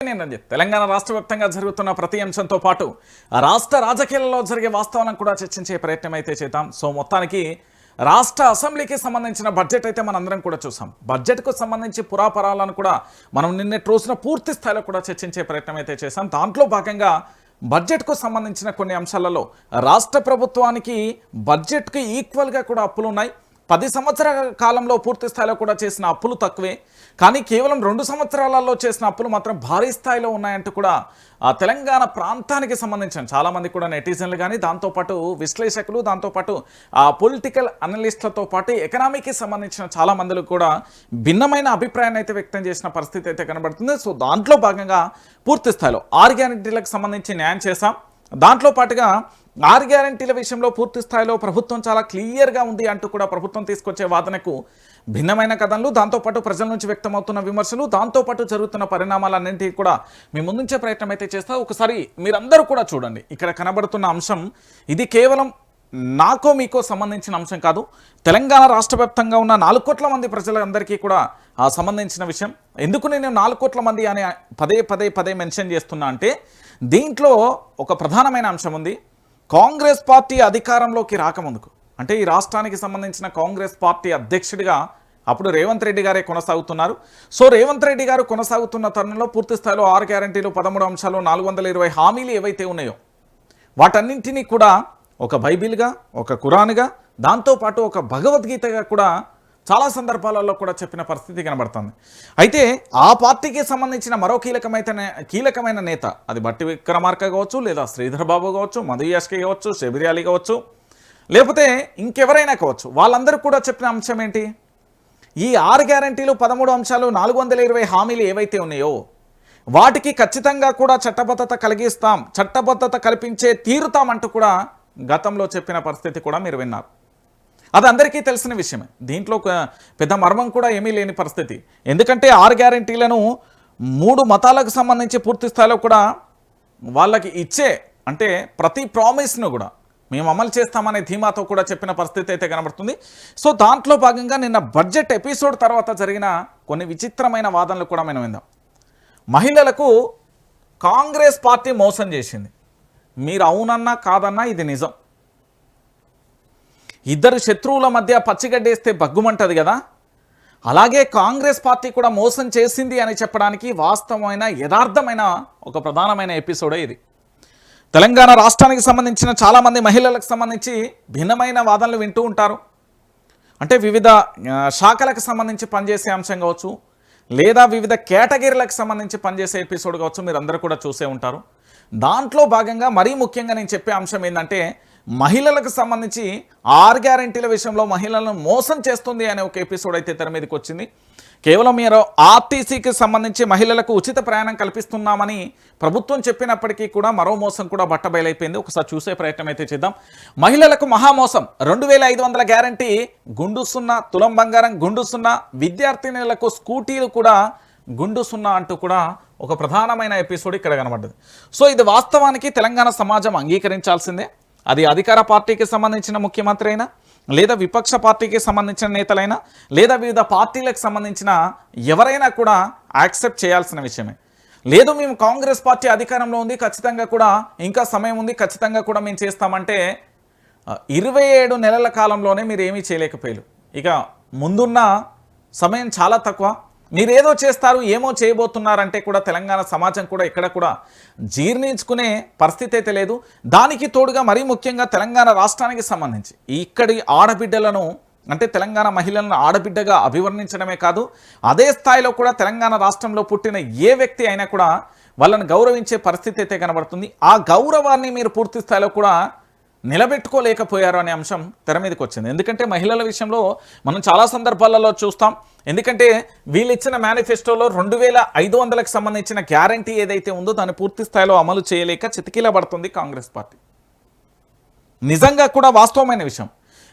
నేను తెలంగాణ రాష్ట్ర వ్యాప్తంగా జరుగుతున్న ప్రతి అంశంతో పాటు రాష్ట్ర రాజకీయాలలో జరిగే వాస్తవాలను కూడా చర్చించే ప్రయత్నం అయితే చేద్దాం. సో మొత్తానికి రాష్ట్ర అసెంబ్లీకి సంబంధించిన బడ్జెట్ అయితే మనందరం కూడా చూసాం. బడ్జెట్కు సంబంధించి పురాపరాలను కూడా మనం నిన్నటి రోజున పూర్తి స్థాయిలో కూడా చర్చించే ప్రయత్నం అయితే చేశాం. దాంట్లో భాగంగా బడ్జెట్కు సంబంధించిన కొన్ని అంశాలలో రాష్ట్ర ప్రభుత్వానికి బడ్జెట్కి ఈక్వల్గా కూడా అప్పులు ఉన్నాయి. 10 సంవత్సరాల కాలంలో పూర్తి స్థాయిలో కూడా చేసిన అప్పులు తక్కువే, కానీ కేవలం 2 సంవత్సరాలలో చేసిన అప్పులు మాత్రం భారీ స్థాయిలో ఉన్నాయంటూ కూడా తెలంగాణ ప్రాంతానికి సంబంధించిన చాలామంది కూడా నెటిజన్లు కానీ, దాంతోపాటు విశ్లేషకులు, దాంతోపాటు పొలిటికల్ అనలిస్టులతో పాటు ఎకనామీకి సంబంధించిన చాలామందిలో కూడా భిన్నమైన అభిప్రాయాన్ని అయితే వ్యక్తం చేసిన పరిస్థితి అయితే కనబడుతుంది. సో దాంట్లో భాగంగా పూర్తి స్థాయిలో 6 గ్యారెంటీలకు సంబంధించి న్యాయం చేశాం. దాంట్లో పాటుగా 6 గ్యారెంటీల విషయంలో పూర్తి స్థాయిలో ప్రభుత్వం చాలా క్లియర్గా ఉంది అంటూ కూడా ప్రభుత్వం తీసుకొచ్చే వాదనకు భిన్నమైన కథనాలు, దాంతోపాటు ప్రజల నుంచి వ్యక్తమవుతున్న విమర్శలు, దాంతోపాటు జరుగుతున్న పరిణామాలన్నింటినీ కూడా మీ ముందుంచే ప్రయత్నం అయితే చేస్తా. ఒకసారి మీరందరూ కూడా చూడండి, ఇక్కడ కనబడుతున్న అంశం ఇది కేవలం నాకో మీకో సంబంధించిన అంశం కాదు. తెలంగాణ రాష్ట్ర వ్యాప్తంగా ఉన్న 4 కోట్ల మంది ప్రజలందరికీ కూడా సంబంధించిన విషయం. ఎందుకు నేను 4 కోట్ల మంది అని పదే మెన్షన్ చేస్తున్నా అంటే, దీంట్లో ఒక ప్రధానమైన అంశం ఉంది. కాంగ్రెస్ పార్టీ అధికారంలోకి రాకముందుకు, అంటే ఈ రాష్ట్రానికి సంబంధించిన కాంగ్రెస్ పార్టీ అధ్యక్షుడిగా అప్పుడు రేవంత్ రెడ్డి గారే కొనసాగుతున్నారు. సో రేవంత్ రెడ్డి గారు కొనసాగుతున్న తరుణంలో పూర్తి స్థాయిలో 6 గ్యారెంటీలు, 13 అంశాలు, 420 హామీలు ఏవైతే ఉన్నాయో వాటన్నింటినీ కూడా ఒక బైబిల్గా, ఒక ఖురాన్గా, దాంతోపాటు ఒక భగవద్గీతగా కూడా చాలా సందర్భాలలో కూడా చెప్పిన పరిస్థితి కనబడుతుంది. అయితే ఆ పార్టీకి సంబంధించిన మరో కీలకమైన నేత, అది బట్టి విక్రమార్క కావచ్చు, లేదా శ్రీధర్ బాబు కావచ్చు, మధు యాష్కి కావచ్చు, షబీర్ అలీ కావచ్చు, లేకపోతే ఇంకెవరైనా కావచ్చు, వాళ్ళందరూ కూడా చెప్పిన అంశం ఏంటి? ఈ 6 గ్యారెంటీలు, 13 అంశాలు, 420 హామీలు ఏవైతే ఉన్నాయో వాటికి ఖచ్చితంగా కూడా చట్టబద్ధత కలిగిస్తాం, చట్టబద్ధత కల్పించే తీరుతామంటూ కూడా గతంలో చెప్పిన పరిస్థితి కూడా మీరు విన్నారు. అది అందరికీ తెలిసిన విషయమే. దీంట్లో పెద్ద మర్మం కూడా ఏమీ లేని పరిస్థితి. ఎందుకంటే 6 గ్యారెంటీలను 3 మతాలకు సంబంధించి పూర్తి స్థాయిలో కూడా వాళ్ళకి ఇచ్చే, అంటే ప్రతి ప్రామిస్ను కూడా మేము అమలు చేస్తామనే ధీమాతో కూడా చెప్పిన పరిస్థితి అయితే కనబడుతుంది. సో దాంట్లో భాగంగా నిన్న బడ్జెట్ ఎపిసోడ్ తర్వాత జరిగిన కొన్ని విచిత్రమైన వాదనలు కూడా మనం విందాం. మహిళలకు కాంగ్రెస్ పార్టీ మోసం చేసింది. మీరు అవునన్నా కాదన్నా ఇది నిజం. ఇద్దరు శత్రువుల మధ్య పచ్చిగడ్డేస్తే బగ్గుమంటది కదా, అలాగే కాంగ్రెస్ పార్టీ కూడా మోసం చేసింది అని చెప్పడానికి వాస్తవమైన, యథార్థమైన ఒక ప్రధానమైన ఎపిసోడే ఇది. తెలంగాణ రాష్ట్రానికి సంబంధించిన చాలామంది మహిళలకు సంబంధించి భిన్నమైన వాదనలు వింటూ ఉంటారు. అంటే వివిధ శాఖలకు సంబంధించి పనిచేసే అంశం కావచ్చు, లేదా వివిధ కేటగిరీలకు సంబంధించి పనిచేసే ఎపిసోడ్ కావచ్చు, మీరు అందరూ కూడా చూసే ఉంటారు. దాంట్లో భాగంగా మరీ ముఖ్యంగా నేను చెప్పే అంశం ఏంటంటే, మహిళలకు సంబంధించి 6 గ్యారెంటీల విషయంలో మహిళలను మోసం చేస్తుంది అనే ఒక ఎపిసోడ్ అయితే తెర మీదకి వచ్చింది. కేవలం మీరు ఆర్టీసీకి సంబంధించి మహిళలకు ఉచిత ప్రయాణం కల్పిస్తున్నామని ప్రభుత్వం చెప్పినప్పటికీ కూడా మరో మోసం కూడా బట్టబయలైపోయింది. ఒకసారి చూసే ప్రయత్నం అయితే చేద్దాం. మహిళలకు మహామోసం, 2500 గ్యారెంటీ గుండు సున్నా, తులం బంగారం గుండు సున్నా, విద్యార్థినులకు స్కూటీలు కూడా గుండు సున్నా అంటూ కూడా ఒక ప్రధానమైన ఎపిసోడ్ ఇక్కడ కనబడ్డది. సో ఇది వాస్తవానికి తెలంగాణ సమాజం అంగీకరించాల్సిందే. అది అధికార పార్టీకి సంబంధించిన ముఖ్యమంత్రి అయినా, లేదా విపక్ష పార్టీకి సంబంధించిన నేతలైనా, లేదా వివిధ పార్టీలకు సంబంధించిన ఎవరైనా కూడా యాక్సెప్ట్ చేయాల్సిన విషయమే. లేదు మేము కాంగ్రెస్ పార్టీ అధికారంలో ఉంది, ఖచ్చితంగా కూడా ఇంకా సమయం ఉంది, ఖచ్చితంగా కూడా మేము చేస్తామంటే 27 నెలల కాలంలోనే మీరు ఏమీ చేయలేకపోయారు. ఇక ముందున్న సమయం చాలా తక్కువ. మీరేదో చేస్తారు, ఏమో చేయబోతున్నారంటే కూడా తెలంగాణ సమాజం కూడా ఇక్కడ కూడా జీర్ణించుకునే పరిస్థితి అయితే లేదు. దానికి తోడుగా మరీ ముఖ్యంగా తెలంగాణ రాష్ట్రానికి సంబంధించి ఇక్కడి ఆడబిడ్డలను, అంటే తెలంగాణ మహిళలను ఆడబిడ్డగా అభివర్ణించడమే కాదు, అదే స్థాయిలో కూడా తెలంగాణ రాష్ట్రంలో పుట్టిన ఏ వ్యక్తి అయినా కూడా వాళ్ళని గౌరవించే పరిస్థితి అయితే కనబడుతుంది. ఆ గౌరవాన్ని మీరు పూర్తి స్థాయిలో కూడా నిలబెట్టుకోలేకపోయారు అనే అంశం తెర మీదకి వచ్చింది. ఎందుకంటే మహిళల విషయంలో మనం చాలా సందర్భాలలో చూస్తాం. ఎందుకంటే వీళ్ళు ఇచ్చిన మేనిఫెస్టోలో 2500లకు సంబంధించిన గ్యారంటీ ఏదైతే ఉందో దాన్ని పూర్తి స్థాయిలో అమలు చేయలేక చితికిలబడుతుంది కాంగ్రెస్ పార్టీ. నిజంగా కూడా వాస్తవమైన విషయం.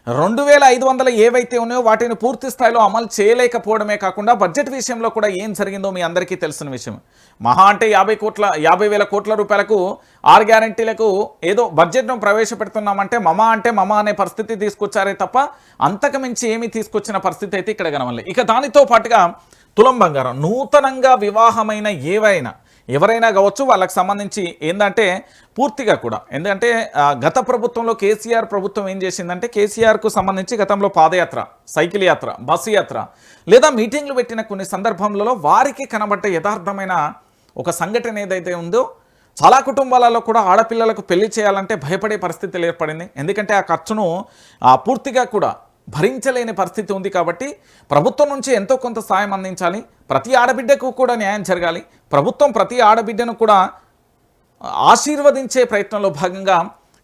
2500 ఏవైతే ఉన్నాయో వాటిని పూర్తి స్థాయిలో అమలు చేయలేకపోవడమే కాకుండా బడ్జెట్ విషయంలో కూడా ఏం జరిగిందో మీ అందరికీ తెలిసిన విషయం. మహా అంటే 50,000 కోట్ల రూపాయలకు 6 గ్యారెంటీలకు ఏదో బడ్జెట్ను ప్రవేశపెడుతున్నామంటే మమ అనే పరిస్థితి తీసుకొచ్చారే తప్ప అంతకు మించి ఏమీ తీసుకొచ్చిన పరిస్థితి అయితే ఇక్కడ కనవలే. ఇక దానితో పాటుగా తులం బంగారం, నూతనంగా వివాహమైన ఏవైనా ఎవరైనా కావచ్చు వాళ్ళకి సంబంధించి ఏంటంటే పూర్తిగా కూడా ఎందుకంటే గత ప్రభుత్వంలో కేసీఆర్ ప్రభుత్వం ఏం చేసిందంటే కేసీఆర్కు సంబంధించి గతంలో పాదయాత్ర, సైకిల్ యాత్ర, బస్సు యాత్ర లేదా మీటింగ్లు పెట్టిన కొన్ని సందర్భంలో వారికి కనబడ్డ యథార్థమైన ఒక సంఘటన ఏదైతే ఉందో చాలా కుటుంబాలలో కూడా ఆడపిల్లలకు పెళ్లి చేయాలంటే భయపడే పరిస్థితులు ఏర్పడింది. ఎందుకంటే ఆ ఖర్చును పూర్తిగా కూడా భరించలేని పరిస్థితి ఉంది. కాబట్టి ప్రభుత్వం నుంచి ఎంతో కొంత సాయం అందించాలి, ప్రతి ఆడబిడ్డకు కూడా న్యాయం జరగాలి, ప్రభుత్వం ప్రతి ఆడబిడ్డను కూడా ఆశీర్వదించే ప్రయత్నంలో భాగంగా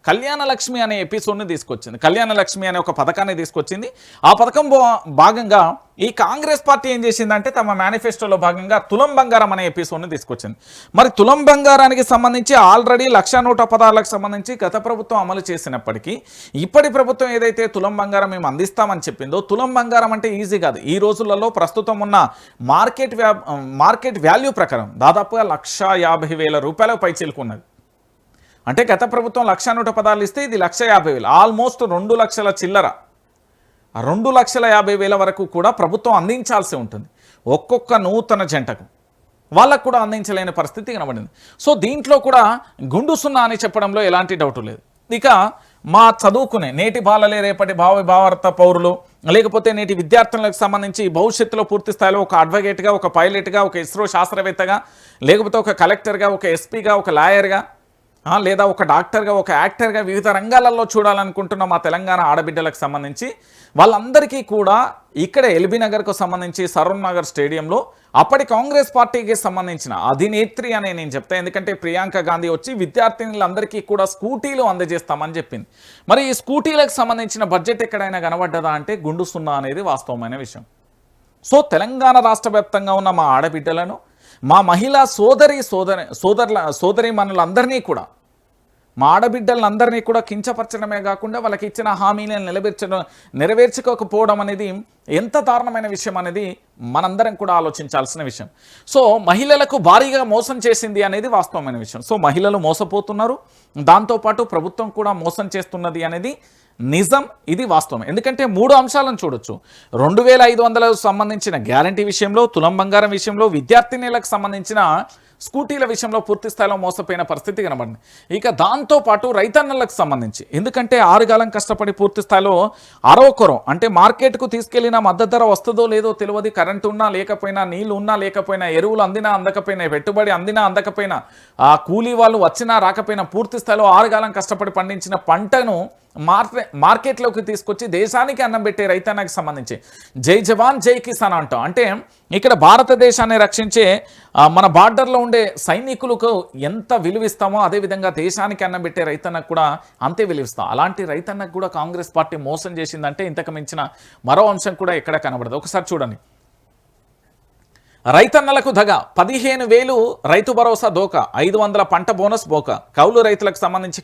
కళ్యాణ లక్ష్మి అనే ఎపిసోడ్ని తీసుకొచ్చింది. కళ్యాణ లక్ష్మి అనే ఒక పథకాన్ని తీసుకొచ్చింది. ఆ పథకం భాగంగా ఈ కాంగ్రెస్ పార్టీ ఏం చేసిందంటే తమ మేనిఫెస్టోలో భాగంగా తులం బంగారం అనే ఎపిసోడ్ని తీసుకొచ్చింది. మరి తులం బంగారానికి సంబంధించి ఆల్రెడీ 1,116,000లకు సంబంధించి గత ప్రభుత్వం అమలు చేసినప్పటికీ ఇప్పటి ప్రభుత్వం ఏదైతే తులం బంగారం మేము అందిస్తామని చెప్పిందో, తులం బంగారం అంటే ఈజీ కాదు. ఈ రోజులలో ప్రస్తుతం ఉన్న మార్కెట్ వాల్యూ ప్రకారం దాదాపుగా 1,50,000 రూపాయల పైచిలుకున్నది. అంటే గత ప్రభుత్వం 1,116,000 ఇస్తే ఇది 1,50,000, ఆల్మోస్ట్ 2 లక్షల చిల్లర, 2,50,000 వరకు కూడా ప్రభుత్వం అందించాల్సి ఉంటుంది ఒక్కొక్క నూతన జంటకు. వాళ్ళకు కూడా అందించలేని పరిస్థితి కనబడింది. సో దీంట్లో కూడా గుండు సున్నా అని చెప్పడంలో ఎలాంటి డౌట్ లేదు. ఇక మా చదువుకునే నేటి బాలలే రేపటి భారత పౌరులు, లేకపోతే నేటి విద్యార్థులకు సంబంధించి భవిష్యత్తులో పూర్తి స్థాయిలో ఒక అడ్వకేట్గా, ఒక పైలట్గా, ఒక ఇస్రో శాస్త్రవేత్తగా, లేకపోతే ఒక కలెక్టర్గా, ఒక ఎస్పీగా, ఒక లాయర్గా, లేదా ఒక డాక్టర్గా, ఒక యాక్టర్గా వివిధ రంగాలలో చూడాలనుకుంటున్న మా తెలంగాణ ఆడబిడ్డలకు సంబంధించి వాళ్ళందరికీ కూడా ఇక్కడ ఎల్బీ నగర్కు సంబంధించి సరూర్ నగర్ స్టేడియంలో అప్పటి కాంగ్రెస్ పార్టీకి సంబంధించిన అధినేత్రి అనే నేను చెప్తాను. ఎందుకంటే ప్రియాంక గాంధీ వచ్చి విద్యార్థినులందరికీ కూడా స్కూటీలు అందజేస్తామని చెప్పింది. మరి ఈ స్కూటీలకు సంబంధించిన బడ్జెట్ ఎక్కడైనా కనబడ్డదా అంటే గుండు సున్నా అనేది వాస్తవమైన విషయం. సో తెలంగాణ రాష్ట్ర వ్యాప్తంగా ఉన్న మా ఆడబిడ్డలను, మా మహిళా సోదరీమణులందరినీ కూడా, మా ఆడబిడ్డలందరినీ కూడా కించపరచడమే కాకుండా వాళ్ళకి ఇచ్చిన హామీలను నెరవేర్చుకోకపోవడం అనేది ఎంత దారుణమైన విషయం అనేది మనందరం కూడా ఆలోచించాల్సిన విషయం. సో మహిళలకు భారీగా మోసం చేసింది అనేది వాస్తవమైన విషయం. సో మహిళలు మోసపోతున్నారు, దాంతోపాటు ప్రభుత్వం కూడా మోసం చేస్తున్నది అనేది నిజం, ఇది వాస్తవం. ఎందుకంటే 3 అంశాలను చూడొచ్చు. 2,500 సంబంధించిన గ్యారంటీ విషయంలో, తులం బంగారం విషయంలో, విద్యార్థినులకు సంబంధించిన స్కూటీల విషయంలో పూర్తి స్థాయిలో మోసపోయిన పరిస్థితి కనబడింది. ఇక దాంతోపాటు రైతన్నలకు సంబంధించి ఎందుకంటే 6 కాలం కష్టపడి పూర్తి స్థాయిలో అరవకొరం అంటే మార్కెట్కు తీసుకెళ్లిన మద్దతు ధర వస్తుందో లేదో తెలియదు, కరెంటు ఉన్నా లేకపోయినా, నీళ్లు ఉన్నా లేకపోయినా, ఎరువులు అందినా అందకపోయినా, పెట్టుబడి అందినా అందకపోయినా, ఆ కూలీ వాళ్ళు వచ్చినా రాకపోయినా పూర్తి స్థాయిలో 6 కాలం కష్టపడి పండించిన పంటను మార్కెట్లోకి తీసుకొచ్చి దేశానికి అన్నం పెట్టే రైతాంగానికి సంబంధించి జై జవాన్ జై కిసాన్ అంటాం. అంటే ఇక్కడ భారతదేశాన్ని రక్షించే మన బార్డర్లో ఉండే సైనికులకు ఎంత విలువిస్తామో అదేవిధంగా దేశానికి అన్నం పెట్టే రైతన్నకు కూడా అంతే విలువిస్తాం. అలాంటి రైతన్నకు కూడా కాంగ్రెస్ పార్టీ మోసం చేసిందంటే ఇంతకు మించిన మరో అంశం కూడా ఎక్కడ కనబడదు. ఒకసారి చూడండి, రైతన్నలకు దగ 15,000 రైతు భరోసా దోక, 500 పంట బోనస్ బోక, కౌలు రైతులకు సంబంధించి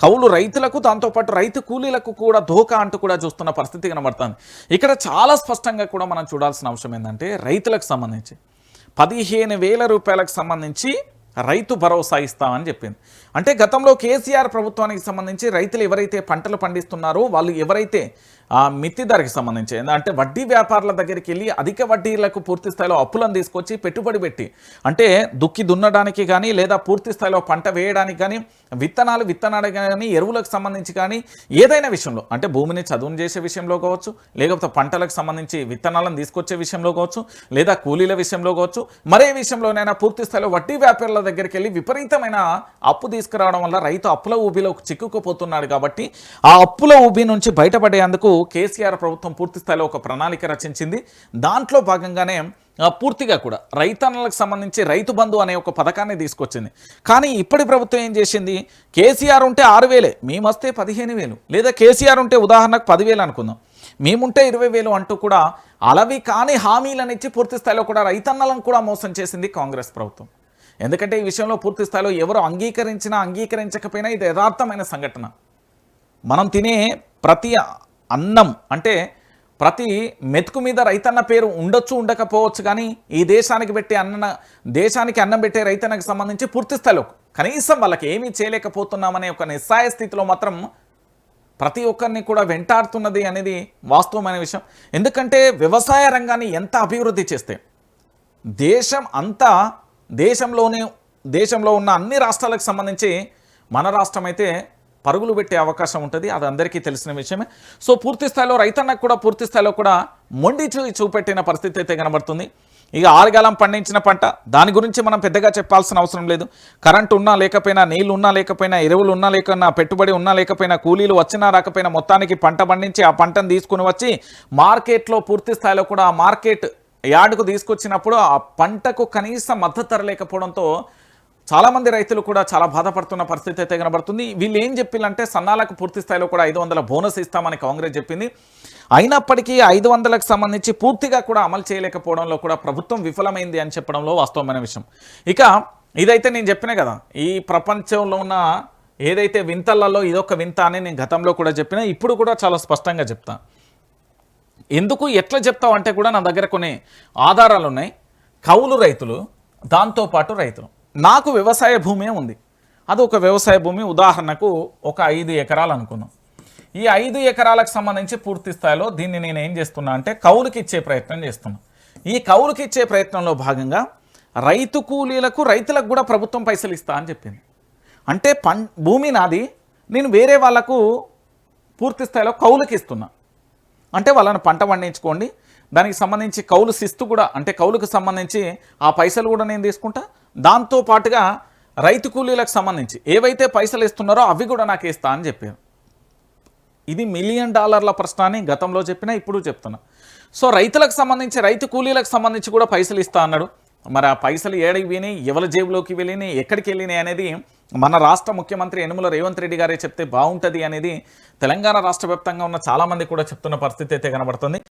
కౌలు రైతులకు దాంతోపాటు రైతు కూలీలకు కూడా దోక అంటూ కూడా చూస్తున్న పరిస్థితి కనబడుతుంది. ఇక్కడ చాలా స్పష్టంగా కూడా మనం చూడాల్సిన అంశం ఏంటంటే రైతులకు సంబంధించి 15,000 రూపాయలకు సంబంధించి రైతు భరోసా ఇస్తామని చెప్పింది. అంటే గతంలో కేసీఆర్ ప్రభుత్వానికి సంబంధించి రైతులు ఎవరైతే పంటలు పండిస్తున్నారో వాళ్ళు ఎవరైతే మిత్తి ధరకి సంబంధించి అంటే వడ్డీ వ్యాపారుల దగ్గరికి వెళ్ళి అధిక వడ్డీలకు పూర్తి స్థాయిలో అప్పులను తీసుకొచ్చి పెట్టుబడి పెట్టి అంటే దుక్కి దున్నడానికి కానీ లేదా పూర్తి స్థాయిలో పంట వేయడానికి కానీ విత్తనాలు కానీ ఎరువులకు సంబంధించి కానీ ఏదైనా విషయంలో అంటే భూమిని చదువును చేసే విషయంలో కావచ్చు, లేకపోతే పంటలకు సంబంధించి విత్తనాలను తీసుకొచ్చే విషయంలో కావచ్చు, లేదా కూలీల విషయంలో కావచ్చు, మరే విషయంలోనైనా పూర్తి స్థాయిలో వడ్డీ వ్యాపారుల దగ్గరికి వెళ్ళి విపరీతమైన అప్పు తీసుకురావడం వల్ల రైతు అప్పుల ఊబిలో చిక్కుకుపోతున్నాడు. కాబట్టి ఆ అప్పుల ఊబి నుంచి బయటపడేందుకు కేసీఆర్ ప్రభుత్వం పూర్తి స్థాయిలో ఒక ప్రణాళిక రచించింది. దాంట్లో భాగంగానే పూర్తిగా కూడా రైతన్నలకు సంబంధించి రైతు బంధు అనే ఒక పథకాన్ని తీసుకొచ్చింది. కానీ ఇప్పటి ప్రభుత్వం ఏం చేసింది, కేసీఆర్ ఉంటే 6,000, మేమొస్తే 15,000, లేదా కేసీఆర్ ఉంటే ఉదాహరణకు 10,000 అనుకుందాం, మేముంటే 20,000 అంటూ కూడా అలవి కాని హామీలను ఇచ్చి పూర్తి స్థాయిలో కూడా రైతన్నలను కూడా మోసం చేసింది కాంగ్రెస్ ప్రభుత్వం. ఎందుకంటే ఈ విషయంలో పూర్తి స్థాయిలో ఎవరు అంగీకరించకపోయినా ఇది యథార్థమైన సంఘటన. మనం తినే ప్రతి అన్నం అంటే ప్రతి మెతుకు మీద రైతన్న పేరు ఉండొచ్చు ఉండకపోవచ్చు, కానీ ఈ దేశానికి అన్నం పెట్టే రైతన్నకు సంబంధించి పూర్తి స్థాయిలో కనీసం వాళ్ళకి ఏమీ చేయలేకపోతున్నామనే ఒక నిస్సాయ స్థితిలో మాత్రం ప్రతి ఒక్కరిని కూడా వెంటాడుతున్నది అనేది వాస్తవమైన విషయం. ఎందుకంటే వ్యవసాయ రంగాన్ని ఎంత అభివృద్ధి చేస్తే దేశం అంతా దేశంలో ఉన్న అన్ని రాష్ట్రాలకు సంబంధించి మన రాష్ట్రం అయితే పరుగులు పెట్టే అవకాశం ఉంటుంది. అది అందరికీ తెలిసిన విషయమే. సో పూర్తి స్థాయిలో రైతన్నకు కూడా పూర్తి స్థాయిలో కూడా మొండి చూపెట్టిన పరిస్థితి అయితే కనబడుతుంది. ఇక ఆరుగాలం పండించిన పంట దాని గురించి మనం పెద్దగా చెప్పాల్సిన అవసరం లేదు. కరెంటు ఉన్నా లేకపోయినా, నీళ్లు ఉన్నా లేకపోయినా, ఎరువులు ఉన్నా లేకపోయినా, పెట్టుబడి ఉన్నా లేకపోయినా, కూలీలు వచ్చినా రాకపోయినా మొత్తానికి పంట పండించి ఆ పంటను తీసుకుని వచ్చి మార్కెట్లో పూర్తి స్థాయిలో కూడా ఆ మార్కెట్ యార్డుకు తీసుకొచ్చినప్పుడు ఆ పంటకు కనీస మద్దతు ధర లేకపోవడంతో చాలామంది రైతులు కూడా చాలా బాధపడుతున్న పరిస్థితి అయితే కనబడుతుంది. వీళ్ళు ఏం చెప్పిల్లంటే సన్నాలకు పూర్తి స్థాయిలో కూడా 500 బోనస్ ఇస్తామని కాంగ్రెస్ చెప్పింది. అయినప్పటికీ 500లకు సంబంధించి పూర్తిగా కూడా అమలు చేయలేకపోవడంలో కూడా ప్రభుత్వం విఫలమైంది అని చెప్పడంలో వాస్తవమైన విషయం. ఇక ఇదైతే నేను చెప్పినా కదా, ఈ ప్రపంచంలో ఉన్న ఏదైతే వింతలలో ఇదొక వింత అని నేను గతంలో కూడా చెప్పినా, ఇప్పుడు కూడా చాలా స్పష్టంగా చెప్తా. ఎందుకు ఎట్లా చెప్తావు అంటే కూడా నా దగ్గర కొన్ని ఆధారాలు ఉన్నాయి. కౌలు రైతులు, దాంతోపాటు రైతులు. నాకు వ్యవసాయ భూమే ఉంది. అది ఒక వ్యవసాయ భూమి, ఉదాహరణకు ఒక 5 ఎకరాలు అనుకుందాం. ఈ 5 ఎకరాలకు సంబంధించి పూర్తి స్థాయిలో దీన్ని నేను ఏం చేస్తున్నా అంటే కౌలుకి ఇచ్చే ప్రయత్నం చేస్తున్నా. ఈ కౌలుకి ఇచ్చే ప్రయత్నంలో భాగంగా రైతు కూలీలకు, రైతులకు కూడా ప్రభుత్వం పైసలు ఇస్తా అని చెప్పింది. అంటే భూమి నాది, నేను వేరే వాళ్లకు పూర్తి స్థాయిలో కౌలుకి ఇస్తున్నా. అంటే వాళ్ళని పంట పండించుకోండి, దానికి సంబంధించి కౌలు శిస్తు కూడా, అంటే కౌలుకు సంబంధించి ఆ పైసలు కూడా నేను తీసుకుంటా. దాంతోపాటుగా రైతు కూలీలకు సంబంధించి ఏవైతే పైసలు ఇస్తున్నారో అవి కూడా నాకు ఇస్తా అని చెప్పారు. ఇది $1 మిలియన్ ప్రశ్న అని గతంలో చెప్పినా, ఇప్పుడు చెప్తున్నా. సో రైతులకు సంబంధించి, రైతు కూలీలకు సంబంధించి కూడా పైసలు ఇస్తా అన్నాడు. మరి ఆ పైసలు ఏడికి పోయినాయి, ఎవరి జేబులోకి వెళ్ళినాయి, ఎక్కడికి వెళ్ళినాయి అనేది మన రాష్ట్ర ముఖ్యమంత్రి యనుమల రేవంత్ రెడ్డి గారే చెప్తే బాగుంటుంది అనేది తెలంగాణ రాష్ట్ర వ్యాప్తంగా ఉన్న చాలామంది కూడా చెప్తున్న పరిస్థితి అయితే కనబడుతుంది.